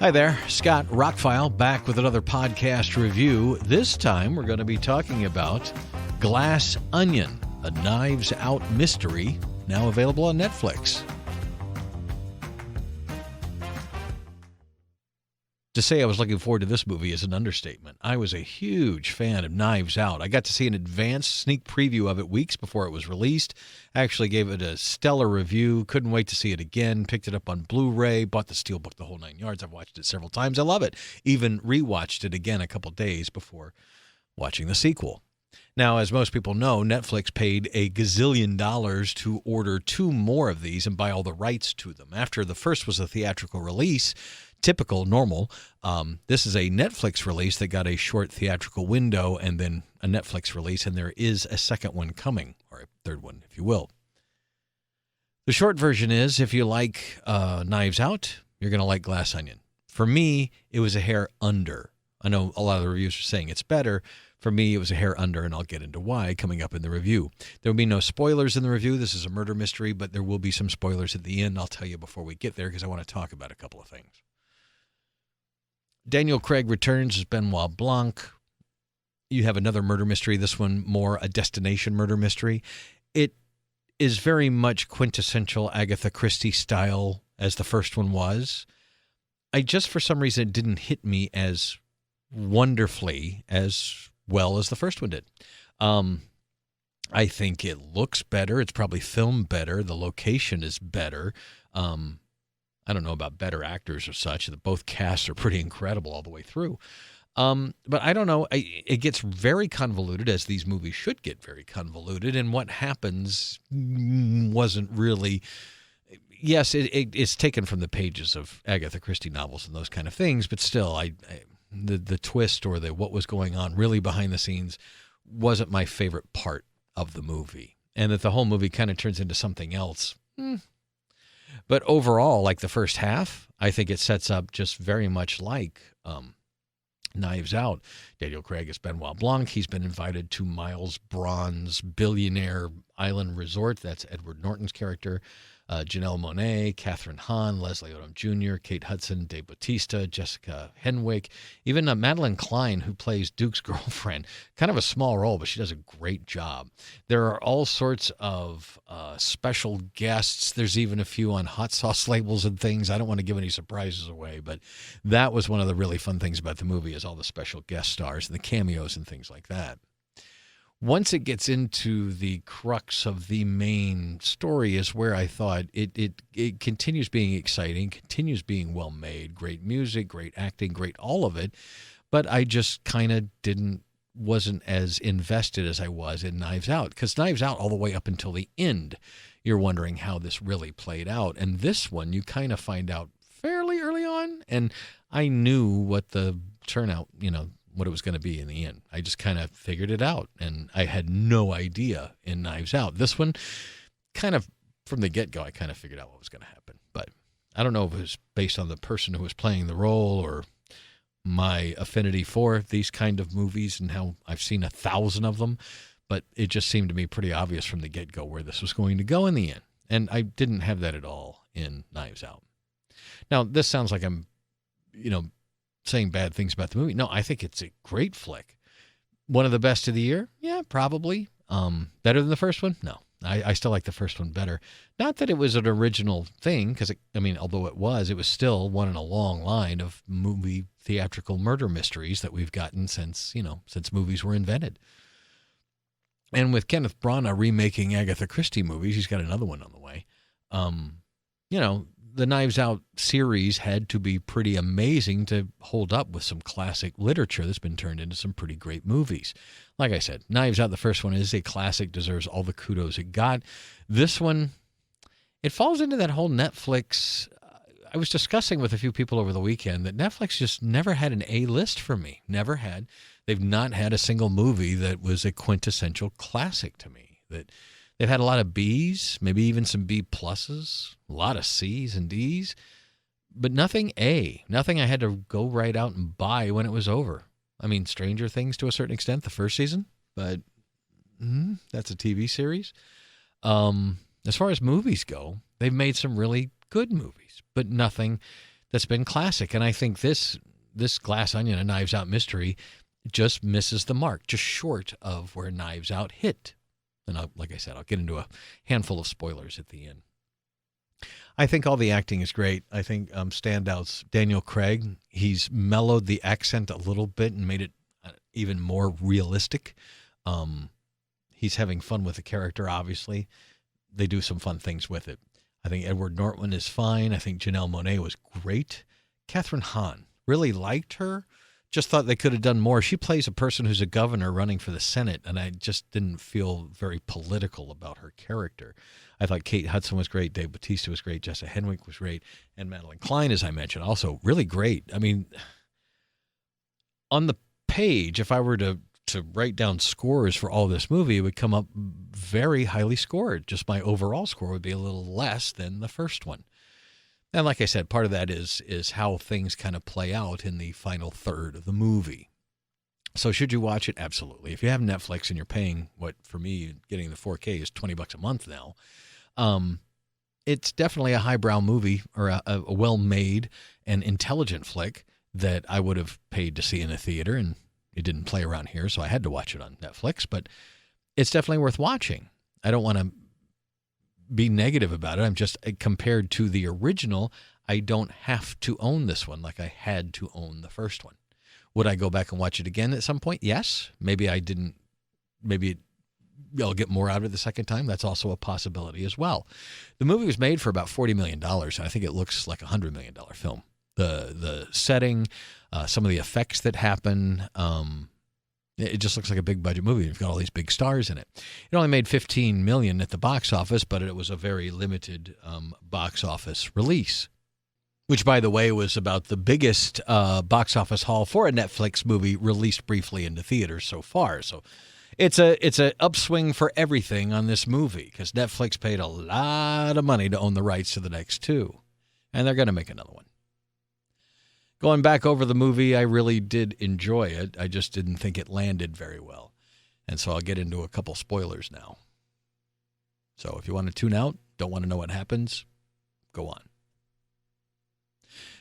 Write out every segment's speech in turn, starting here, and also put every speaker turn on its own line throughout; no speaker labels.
Hi there, Scott ROCKFILE back with another podcast review. This time we're going to be talking about Glass Onion, a Knives Out mystery, now available on Netflix. To say I was looking forward to this movie is an understatement. I was a huge fan of Knives Out. I got to see an advanced sneak preview of it weeks before it was released. I actually gave it a stellar review. Couldn't wait to see it again. Picked it up on Blu-ray. Bought the Steelbook, the whole 9 yards. I've watched it several times. I love it. Even rewatched it again a couple days before watching the sequel. Now, as most people know, Netflix paid a gazillion dollars to order 2 more of these and buy all the rights to them. After the first was a theatrical release, typical, normal. This is a Netflix release that got a short theatrical window and then a Netflix release, and there is a second one coming, or a third one, if you will. The short version is, if you like Knives Out, you're going to like Glass Onion. For me, it was a hair under. I know a lot of the reviews are saying it's better. For me, it was a hair under, and I'll get into why coming up in the review. There will be no spoilers in the review. This is a murder mystery, but there will be some spoilers at the end. I'll tell you before we get there because I want to talk about a couple of things. Daniel Craig returns as Benoit Blanc. You have another murder mystery, this one more a destination murder mystery. It is very much quintessential Agatha Christie style as the first one was. For some reason, it didn't hit me as wonderfully as well as the first one did. I think it looks better. It's probably filmed better. The location is better. I don't know about better actors or such. Both casts are pretty incredible all the way through. But I don't know. It gets very convoluted, as these movies should get very convoluted. And what happens wasn't really... Yes, it's taken from the pages of Agatha Christie novels and those kind of things. But still, the twist or what was going on really behind the scenes wasn't my favorite part of the movie. And that the whole movie kind of turns into something else. But overall, like the first half, I think it sets up just very much like Knives Out. Daniel Craig is Benoit Blanc. He's been invited to Miles Braun's billionaire island resort. That's Edward Norton's character. Janelle Monáe, Catherine Hahn, Leslie Odom Jr., Kate Hudson, Dave Bautista, Jessica Henwick, even Madeline Klein, who plays Duke's girlfriend. Kind of a small role, but she does a great job. There are all sorts of special guests. There's even a few on hot sauce labels and things. I don't want to give any surprises away, but that was one of the really fun things about the movie is all the special guest stars and the cameos and things like that. Once it gets into the crux of the main story is where I thought it continues being exciting, continues being well made, great music, great acting, great all of it. But I just kind of wasn't as invested as I was in Knives Out, because Knives Out all the way up until the end, you're wondering how this really played out. And this one, you kind of find out fairly early on. And I knew what the turnout, what it was going to be in the end. I just kind of figured it out, and I had no idea in Knives Out. This one, kind of from the get-go, I kind of figured out what was going to happen. But I don't know if it was based on the person who was playing the role or my affinity for these kind of movies and how I've seen 1,000 of them, but it just seemed to me pretty obvious from the get-go where this was going to go in the end. And I didn't have that at all in Knives Out. Now, this sounds like I'm, saying bad things about the movie. No, I think it's a great flick. One of the best of the year? Yeah, probably. Better than the first one? No. I still like the first one better. Not that it was an original thing, because, although it was still one in a long line of movie theatrical murder mysteries that we've gotten since movies were invented. And with Kenneth Branagh remaking Agatha Christie movies, he's got another one on the way. The Knives Out series had to be pretty amazing to hold up with some classic literature that's been turned into some pretty great movies. Like I said, Knives Out, the first one, is a classic, deserves all the kudos it got. This one, it falls into that whole Netflix. I was discussing with a few people over the weekend that Netflix just never had an A-list for me. Never had. They've not had a single movie that was a quintessential classic to me. They've had a lot of Bs, maybe even some B pluses, a lot of Cs and Ds, but nothing A. Nothing I had to go right out and buy when it was over. Stranger Things to a certain extent, the first season, but that's a TV series. As far as movies go, they've made some really good movies, but nothing that's been classic. And I think this Glass Onion, A Knives Out mystery, just misses the mark, just short of where Knives Out hit. And like I said, I'll get into a handful of spoilers at the end. I think all the acting is great. I think standouts, Daniel Craig, he's mellowed the accent a little bit and made it even more realistic. He's having fun with the character, obviously. They do some fun things with it. I think Edward Norton is fine. I think Janelle Monáe was great. Kathryn Hahn, really liked her. Just thought they could have done more. She plays a person who's a governor running for the Senate, and I just didn't feel very political about her character. I thought Kate Hudson was great, Dave Bautista was great, Jessa Henwick was great, and Madeline Klein, as I mentioned, also really great. I mean, on the page, if I were to write down scores for all this movie, it would come up very highly scored. Just my overall score would be a little less than the first one. And like I said, part of that is how things kind of play out in the final third of the movie. So should you watch it? Absolutely. If you have Netflix and you're paying, what for me, getting the 4K is $20 a month now, it's definitely a highbrow movie, or a well-made and intelligent flick that I would have paid to see in a theater, and it didn't play around here, so I had to watch it on Netflix. But it's definitely worth watching. I don't want to be negative about it. I'm just, compared to the original, I don't have to own this one like I had to own the first one. Would I go back and watch it again at some point? Yes. Maybe I didn't. Maybe I'll get more out of it the second time. That's also a possibility as well. The movie was made for about $40 million, and I think it looks like a $100 million film. The setting, some of the effects that happen, it just looks like a big budget movie. You've got all these big stars in it. It only made $15 million at the box office, but it was a very limited box office release, which, by the way, was about the biggest box office haul for a Netflix movie released briefly into theaters so far. So it's a upswing for everything on this movie, because Netflix paid a lot of money to own the rights to the next two, and they're going to make another one. Going back over the movie, I really did enjoy it. I just didn't think it landed very well. And so I'll get into a couple spoilers now. So if you want to tune out, don't want to know what happens, go on.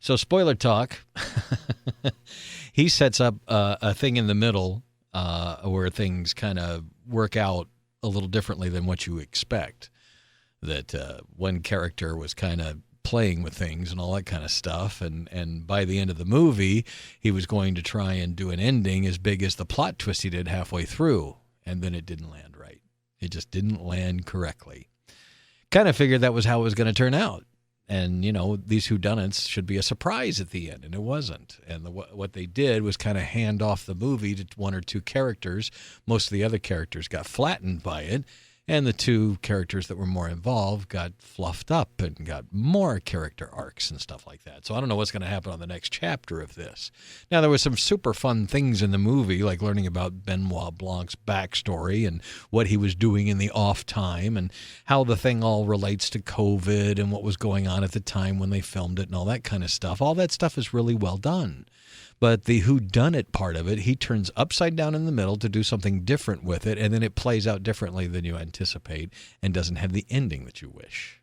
So spoiler talk. He sets up a thing in the middle where things kind of work out a little differently than what you expect. That one character was kind of playing with things and all that kind of stuff, and by the end of the movie, he was going to try and do an ending as big as the plot twist he did halfway through, and then it didn't land right. It just didn't land correctly. Kind of figured that was how it was going to turn out, and these whodunits should be a surprise at the end, and it wasn't. And what they did was kind of hand off the movie to one or two characters. Most of the other characters got flattened by it, and the two characters that were more involved got fluffed up and got more character arcs and stuff like that. So I don't know what's going to happen on the next chapter of this. Now, there was some super fun things in the movie, like learning about Benoit Blanc's backstory and what he was doing in the off time and how the thing all relates to COVID and what was going on at the time when they filmed it and all that kind of stuff. All that stuff is really well done. But the whodunit part of it, he turns upside down in the middle to do something different with it, and then it plays out differently than you anticipate and doesn't have the ending that you wish.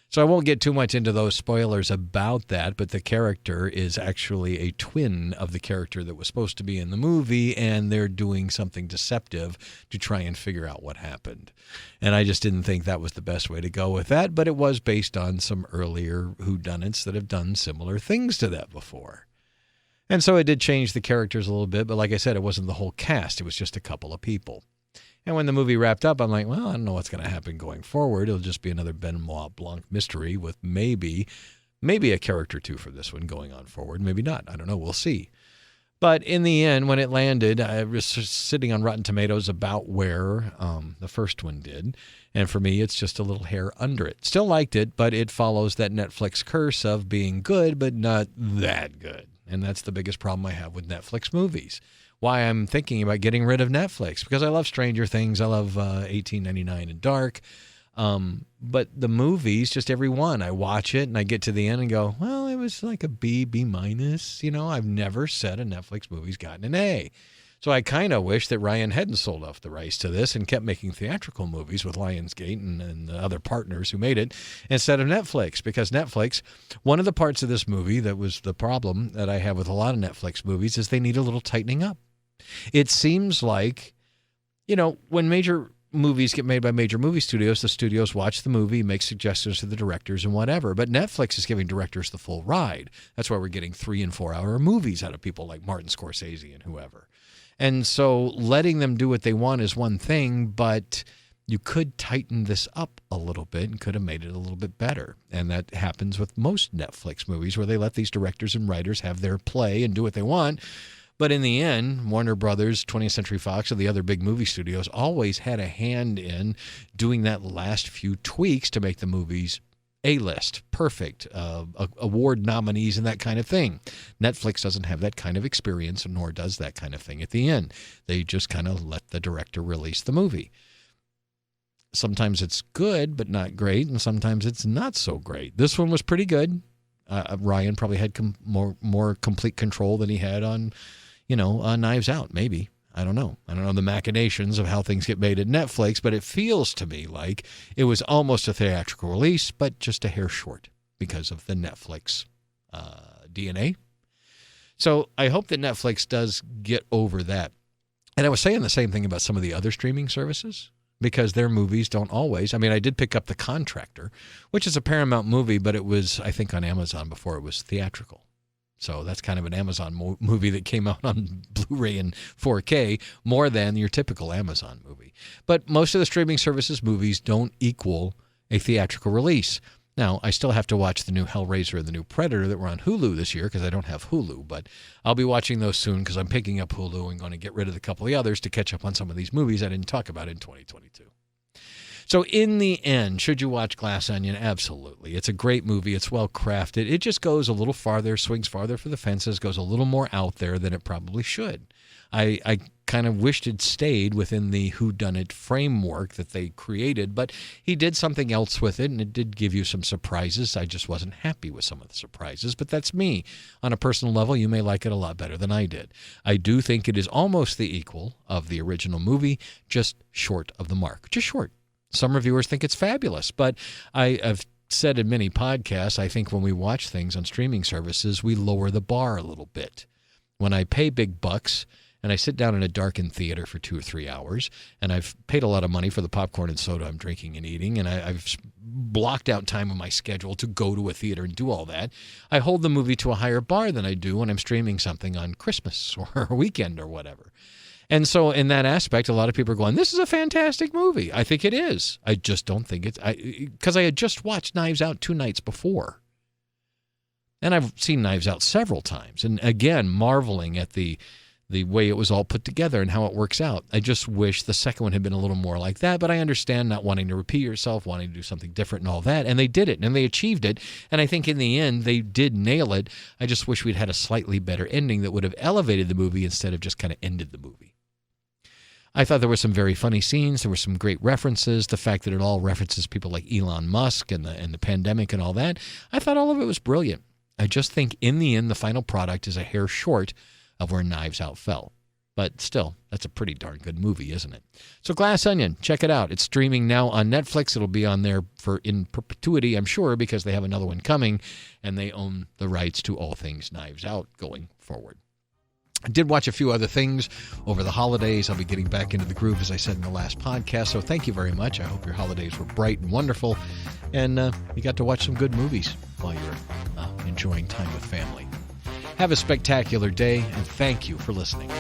So I won't get too much into those spoilers about that, but the character is actually a twin of the character that was supposed to be in the movie, and they're doing something deceptive to try and figure out what happened. And I just didn't think that was the best way to go with that, but it was based on some earlier whodunits that have done similar things to that before. And so it did change the characters a little bit, but like I said, it wasn't the whole cast. It was just a couple of people. And when the movie wrapped up, I'm like, well, I don't know what's going to happen going forward. It'll just be another Benoit Blanc mystery with maybe a character or two for this one going on forward. Maybe not. I don't know. We'll see. But in the end, when it landed, I was sitting on Rotten Tomatoes about where the first one did. And for me, it's just a little hair under it. Still liked it, but it follows that Netflix curse of being good, but not that good. And that's the biggest problem I have with Netflix movies. Why I'm thinking about getting rid of Netflix, because I love Stranger Things. I love 1899 and Dark. But the movies, just every one, I watch it and I get to the end and go, well, it was like a B minus. I've never said a Netflix movie's gotten an A. So I kind of wish that Ryan hadn't sold off the rights to this and kept making theatrical movies with Lionsgate and the other partners who made it instead of Netflix. Because Netflix, one of the parts of this movie that was the problem that I have with a lot of Netflix movies is they need a little tightening up. It seems like, when major movies get made by major movie studios, the studios watch the movie, make suggestions to the directors and whatever. But Netflix is giving directors the full ride. That's why we're getting 3 and 4 hour movies out of people like Martin Scorsese and whoever. And so letting them do what they want is one thing, but you could tighten this up a little bit and could have made it a little bit better. And that happens with most Netflix movies where they let these directors and writers have their play and do what they want. But in the end, Warner Brothers, 20th Century Fox, or the other big movie studios always had a hand in doing that last few tweaks to make the movies A-list, perfect, award nominees and that kind of thing. Netflix doesn't have that kind of experience, nor does that kind of thing at the end. They just kind of let the director release the movie. Sometimes it's good, but not great, and sometimes it's not so great. This one was pretty good. Ryan probably had more complete control than he had on, Knives Out, maybe. I don't know. I don't know the machinations of how things get made at Netflix, but it feels to me like it was almost a theatrical release, but just a hair short because of the Netflix DNA. So I hope that Netflix does get over that. And I was saying the same thing about some of the other streaming services because their movies don't always. I mean, I did pick up The Contractor, which is a Paramount movie, but it was, I think, on Amazon before it was theatrical. So that's kind of an Amazon movie that came out on Blu-ray and 4K more than your typical Amazon movie. But most of the streaming services movies don't equal a theatrical release. Now, I still have to watch the new Hellraiser and the new Predator that were on Hulu this year because I don't have Hulu. But I'll be watching those soon because I'm picking up Hulu and going to get rid of a couple of the others to catch up on some of these movies I didn't talk about in 2022. So in the end, should you watch Glass Onion? Absolutely. It's a great movie. It's well crafted. It just goes a little farther, swings farther for the fences, goes a little more out there than it probably should. I kind of wished it stayed within the whodunit framework that they created, but he did something else with it, and it did give you some surprises. I just wasn't happy with some of the surprises, but that's me. On a personal level, you may like it a lot better than I did. I do think it is almost the equal of the original movie, just short of the mark. Just short. Some reviewers think it's fabulous, but I've said in many podcasts, I think when we watch things on streaming services, we lower the bar a little bit. When I pay big bucks and I sit down in a darkened theater for 2 or 3 hours, and I've paid a lot of money for the popcorn and soda I'm drinking and eating, and I've blocked out time on my schedule to go to a theater and do all that, I hold the movie to a higher bar than I do when I'm streaming something on Christmas or a weekend or whatever. And so in that aspect, a lot of people are going, this is a fantastic movie. I think it is. I just don't think it's... Because I had just watched Knives Out 2 nights before. And I've seen Knives Out several times. And again, marveling at the way it was all put together and how it works out. I just wish the second one had been a little more like that. But I understand not wanting to repeat yourself, wanting to do something different and all that. And they did it. And they achieved it. And I think in the end, they did nail it. I just wish we'd had a slightly better ending that would have elevated the movie instead of just kind of ended the movie. I thought there were some very funny scenes. There were some great references. The fact that it all references people like Elon Musk and the pandemic and all that. I thought all of it was brilliant. I just think in the end, the final product is a hair short of where Knives Out fell. But still, that's a pretty darn good movie, isn't it? So Glass Onion, check it out. It's streaming now on Netflix. It'll be on there in perpetuity, I'm sure, because they have another one coming, and they own the rights to all things Knives Out going forward. I did watch a few other things over the holidays. I'll be getting back into the groove, as I said in the last podcast. So thank you very much. I hope your holidays were bright and wonderful. And you got to watch some good movies while you're enjoying time with family. Have a spectacular day, and thank you for listening.